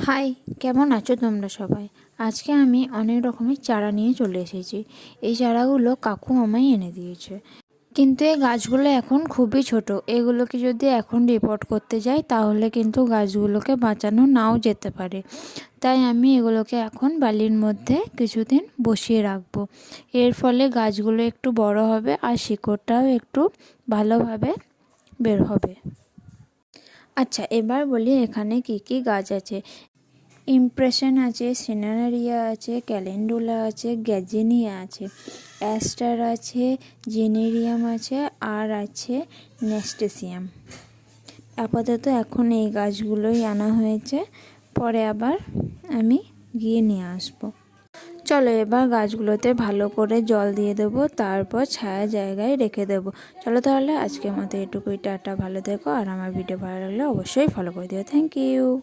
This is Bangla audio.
হাই, কেমন আছো তোমরা সবাই? আজকে আমি অনেক রকমের চারা নিয়ে চলে এসেছি। এই চারাগুলো কাকু আমায় এনে দিয়েছে। কিন্তু এই গাছগুলো এখন খুবই ছোট। এগুলোকে যদি এখন রিপোর্ট করতে যাই তাহলে কিন্তু গাছগুলোকে বাঁচানো নাও যেতে পারে। তাই আমি এগুলোকে এখন বালির মধ্যে কিছুদিন বসিয়ে রাখবো। এর ফলে গাছগুলো একটু বড় হবে আর শিকড়টাও একটু ভালোভাবে বের হবে। আচ্ছা, এবার বলি এখানে কি কি গাছ আছে। ইমপ্রেশন আছে, সিনারিয়া আছে, ক্যালেন্ডুলা আছে, গ্যাজিনিয়া আছে, অ্যাস্টার আছে, জেনেরিয়াম আছে আর আছে নেস্টেসিয়াম। আপাতত এখন এই গাছগুলোই আনা হয়েছে, পরে আবার আমি গিয়ে নিয়ে আসবো। চলো এবার গাছগুলোতে ভালো করে জল দিয়ে দেবো, তারপর ছায়া জায়গায় রেখে দেবো। চলো তাহলে আজকের মতো এটুকুই, টাটা, ভালো থেকো। আর আমার ভিডিও ভালো লাগলে অবশ্যই ফলো করে দিও। Thank you.